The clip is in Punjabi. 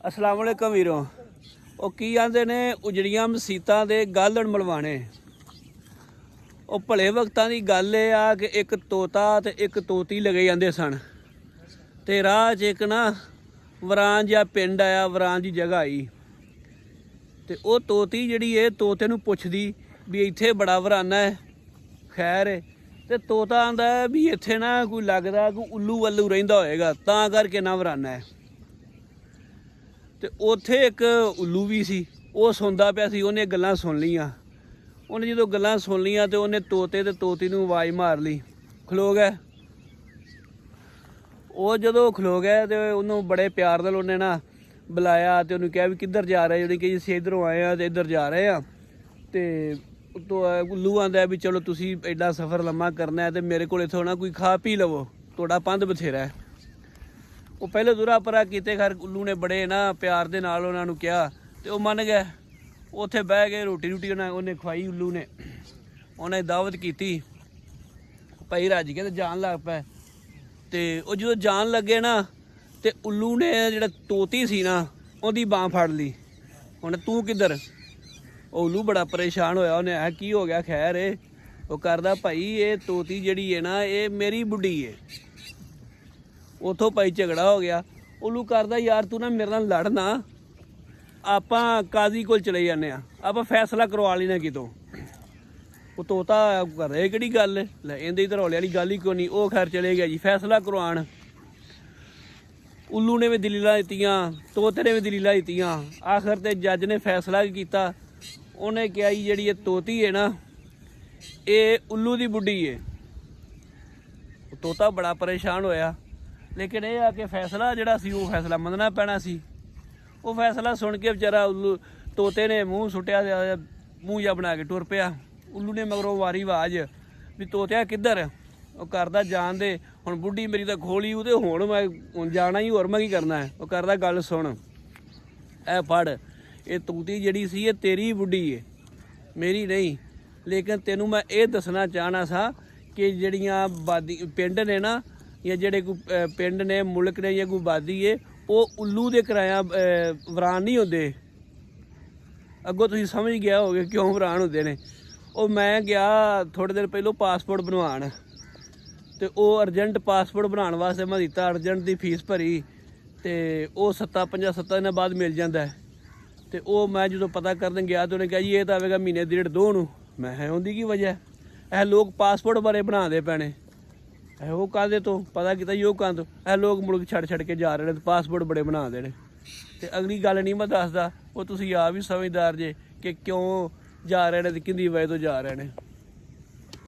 अस्सलाम वालेकुम वीरों। ਉਹ ਕੀ ਆਂਦੇ ਨੇ ਉਜੜੀਆਂ ਮਸੀਤਾਂ ਦੇ ਗਾਲਣ ਮਲਵਾਣੇ। ਉਹ ਭਲੇ ਵਕਤਾਂ ਦੀ ਗੱਲ ਇਹ ਆ ਕਿ ਇੱਕ ਤੋਤਾ ਤੇ ਇੱਕ ਤੋਤੀ ਲਗੇ ਜਾਂਦੇ ਸਨ ਤੇ ਰਾਹ 'ਚ ਇੱਕ ਨਾ ਵਰਾਨ ਜਿਹਾ ਪਿੰਡ ਆਇਆ, ਵਰਾਨ ਦੀ ਜਗ੍ਹਾ ਆਈ ਤੇ ਉਹ ਤੋਤੀ ਜਿਹੜੀ ਇਹ ਤੋਤੇ ਨੂੰ ਪੁੱਛਦੀ ਵੀ ਇੱਥੇ ਬੜਾ ਵਰਾਨਾ ਹੈ, ਖੈਰ ਹੈ। ਤੇ ਤੋਤਾ ਆਂਦਾ ਵੀ ਇੱਥੇ ਨਾ ਕੋਈ ਲੱਗਦਾ ਕੋਈ ਉੱਲੂ ਵੱਲੂ ਰਹਿੰਦਾ ਹੋਏਗਾ ਤਾਂ ਕਰਕੇ ਨਾ ਵਰਾਨਾ ਹੈ। ਤੇ ਉੱਥੇ ਇੱਕ ਉੱਲੂ ਵੀ ਸੀ, ਉਹ ਸੁਣਦਾ ਪਿਆ ਸੀ। ਉਹਨੇ ਗੱਲਾਂ ਸੁਣ ਲਈਆਂ। ਉਹਨੇ ਜਦੋਂ ਗੱਲਾਂ ਸੁਣ ਲਈਆਂ ਤੇ ਉਹਨੇ ਤੋਤੇ ਤੇ ਤੋਤੀ ਨੂੰ ਆਵਾਜ਼ ਮਾਰ ਲਈ, ਖਲੋ ਗਏ। ਉਹ ਜਦੋਂ ਖਲੋ ਗਏ ਤੇ ਉਹਨੂੰ ਬੜੇ ਪਿਆਰ ਨਾਲ ਉਹਨੇ ਨਾ ਬੁਲਾਇਆ ਤੇ ਉਹਨੂੰ ਕਿਹਾ ਵੀ ਕਿੱਧਰ ਜਾ ਰਹੇ? ਉਹਨੇ ਕਿਹਾ ਅਸੀਂ ਇੱਧਰੋਂ ਆਏ ਹਾਂ ਤੇ ਇੱਧਰ ਜਾ ਰਹੇ ਹਾਂ। ਤੇ ਉੱਲੂ ਆਂਦਾ ਵੀ ਚਲੋ ਤੁਸੀਂ ਐਡਾ ਸਫ਼ਰ ਲੰਮਾ ਕਰਨਾ ਹੈ ਤੇ ਮੇਰੇ ਕੋਲ ਇੱਥੋਂ ਨਾ ਕੋਈ ਖਾ ਪੀ ਲਵੋ, ਤੁਹਾਡਾ ਪੰਧ ਬਥੇਰਾ ਹੈ। ਉਹ ਪਹਿਲੇ ਦੁਰਾ ਪਰਾ ਕੀਤੇ, ਖੈਰ ਉੱਲੂ ਨੇ ਬੜੇ ਨਾ ਪਿਆਰ ਦੇ ਨਾਲ ਉਹਨਾਂ ਨੂੰ ਕਿਹਾ ਤੇ ਉਹ ਮੰਨ ਗਏ। ਉੱਥੇ ਬਹਿ ਗਏ, ਰੋਟੀ ਉਹਨੇ ਖਵਾਈ ਉੱਲੂ ਨੇ, ਉਹਨੇ ਦਾਵਤ ਕੀਤੀ, ਭਾਈ ਰੱਜ ਕੇ ਤੇ ਜਾਣ ਲੱਗ ਪਏ। ਤੇ ਉਹ ਜਦੋਂ ਜਾਣ ਲੱਗੇ ਨਾ ਤੇ ਉੱਲੂ ਨੇ ਜਿਹੜਾ ਤੋਤੀ ਸੀ ਨਾ ਉਹਦੀ ਬਾਂਹ ਫੜ ਲਈ। ਹੁਣ ਤੂੰ ਕਿੱਧਰ? ਉਹ ਉੱਲੂ ਬੜਾ ਪਰੇਸ਼ਾਨ ਹੋਇਆ। ਉਹਨੇ ਆ ਕੀ ਹੋ ਗਿਆ? ਖੈਰ ਏ। ਉਹ ਕਰਦਾ ਭਾਈ ਇਹ ਤੋਤੀ ਜਿਹੜੀ ਹੈ ਨਾ ਇਹ ਮੇਰੀ ਬੁੱਢੀ ਹੈ। ਉੱਥੋਂ ਭਾਈ ਝਗੜਾ ਹੋ ਗਿਆ। ਉੱਲੂ ਕਰਦਾ ਯਾਰ ਤੂੰ ਨਾ ਮੇਰੇ ਨਾਲ ਲੜ ਨਾ, ਆਪਾਂ ਕਾਜ਼ੀ ਕੋਲ ਚਲੇ ਜਾਂਦੇ ਹਾਂ, ਆਪਾਂ ਫੈਸਲਾ ਕਰਵਾ ਲੈਣਾ ਕਿਤੋਂ। ਉਹ ਤੋਤਾ ਕਰ ਰਿਹਾ ਕਿਹੜੀ ਗੱਲ ਲੈ, ਇਹਦੇ ਧਰੌਲੇ ਵਾਲੀ ਗੱਲ ਹੀ ਕੋਈ ਨਹੀਂ। ਉਹ ਖੈਰ ਚਲੇ ਗਿਆ ਜੀ ਫੈਸਲਾ ਕਰਵਾਉਣ। ਉੱਲੂ ਨੇ ਵੀ ਦਲੀਲਾਂ ਦਿੱਤੀਆਂ, ਤੋਤੇ ਨੇ ਵੀ ਦਲੀਲਾਂ ਦਿੱਤੀਆਂ। ਆਖਰ ਤੇ ਜੱਜ ਨੇ ਫੈਸਲਾ ਕੀਤਾ। ਉਹਨੇ ਕਿਹਾ ਜੀ ਜਿਹੜੀ ਇਹ ਤੋਤੀ ਹੈ ਨਾ ਇਹ ਉੱਲੂ ਦੀ ਬੁੱਢੀ ਹੈ। ਤੋਤਾ ਬੜਾ ਪਰੇਸ਼ਾਨ ਹੋਇਆ, ਲੇਕਿਨ ਇਹ ਆ ਕਿ ਫੈਸਲਾ ਜਿਹੜਾ ਸੀ ਉਹ ਫੈਸਲਾ ਮੰਨਣਾ ਪੈਣਾ ਸੀ। ਉਹ ਫੈਸਲਾ ਸੁਣ ਕੇ ਵਿਚਾਰਾ ਉੱਲੂ ਤੋਤੇ ਨੇ ਮੂੰਹ ਸੁੱਟਿਆ, ਮੂੰਹ ਜਿਹਾ ਬਣਾ ਕੇ ਟੁਰ ਪਿਆ। ਉੱਲੂ ਨੇ ਮਗਰੋਂ ਵਾਰੀ ਆਵਾਜ਼ ਵੀ ਤੋਤਿਆ ਕਿੱਧਰ? ਉਹ ਕਰਦਾ ਜਾਣ ਦੇ, ਹੁਣ ਬੁੱਢੀ ਮੇਰੀ ਤਾਂ ਖੋਲੀ ਉਹਦੇ, ਹੁਣ ਮੈਂ ਜਾਣਾ ਹੀ, ਹੋਰ ਮੈਂ ਕੀ ਕਰਨਾ ਹੈ। ਉਹ ਕਰਦਾ ਗੱਲ ਸੁਣ, ਇਹ ਫੜ, ਇਹ ਤੋਤੀ ਜਿਹੜੀ ਸੀ ਇਹ ਤੇਰੀ ਬੁੱਢੀ ਹੈ, ਮੇਰੀ ਨਹੀਂ। ਲੇਕਿਨ ਤੈਨੂੰ ਮੈਂ ਇਹ ਦੱਸਣਾ ਚਾਹਣਾ ਸਾਂ ਕਿ ਜਿਹੜੀਆਂ ਪਿੰਡ ਨੇ ਨਾ ਜਾਂ ਜਿਹੜੇ ਕੋਈ ਪਿੰਡ ਨੇ, ਮੁਲਕ ਨੇ ਜਾਂ ਕੋਈ ਆਬਾਦੀ ਹੈ, ਉਹ ਉੱਲੂ ਦੇ ਕਿਰਾਇਆ ਵਰਾਨ ਨਹੀਂ ਹੁੰਦੇ। ਅੱਗੋਂ ਤੁਸੀਂ ਸਮਝ ਗਿਆ ਹੋਗੇ ਕਿਉਂ ਵਰਾਨ ਹੁੰਦੇ ਨੇ। ਉਹ ਮੈਂ ਗਿਆ ਥੋੜ੍ਹੇ ਦਿਨ ਪਹਿਲੋਂ ਪਾਸਪੋਰਟ ਬਣਵਾਉਣ ਤੇ ਉਹ ਅਰਜੈਂਟ ਪਾਸਪੋਰਟ ਬਣਾਉਣ ਵਾਸਤੇ ਮੈਂ ਦਿੱਤਾ, ਅਰਜੈਂਟ ਦੀ ਫੀਸ ਭਰੀ ਤੇ ਉਹ 7 ਦਿਨਾਂ ਬਾਅਦ ਮਿਲ ਜਾਂਦਾ। ਤੇ ਉਹ ਮੈਂ ਜਦੋਂ ਪਤਾ ਕਰਨ ਗਿਆ ਤੇ ਉਹਨੇ ਕਿਹਾ ਜੀ ਇਹ ਤਾਂ ਆਵੇਗਾ ਮਹੀਨੇ ਡੇਢ ਦੋ ਨੂੰ। ਮੈਂ ਹੈ ਉਹਦੀ ਕੀ ਵਜ੍ਹਾ? ਇਹ ਲੋਕ ਪਾਸਪੋਰਟ ਬਾਰੇ ਬਣਾਉਂਦੇ ਪੈਣੇ, ਉਹ ਕਾਹਦੇ ਤੋਂ ਪਤਾ ਕੀਤਾ ਜੀ, ਉਹ ਕਾਹਦੇ ਤੋਂ? ਇਹ ਲੋਕ ਮੁਲਕ ਛੱਡ ਕੇ ਜਾ ਰਹੇ ਨੇ ਤੇ ਪਾਸਪੋਰਟ ਬੜੇ ਬਣਾਉਂਦੇ ਨੇ। ਤੇ ਅਗਲੀ ਗੱਲ ਨਹੀਂ ਮੈਂ ਦੱਸਦਾ, ਉਹ ਤੁਸੀਂ ਆਪ ਵੀ ਸਮਝਦਾਰ ਜੇ ਕਿ ਕਿਉਂ ਜਾ ਰਹੇ ਨੇ ਤੇ ਕਿੰਦੀ ਵਜ੍ਹਾ ਤੋਂ ਜਾ ਰਹੇ ਨੇ।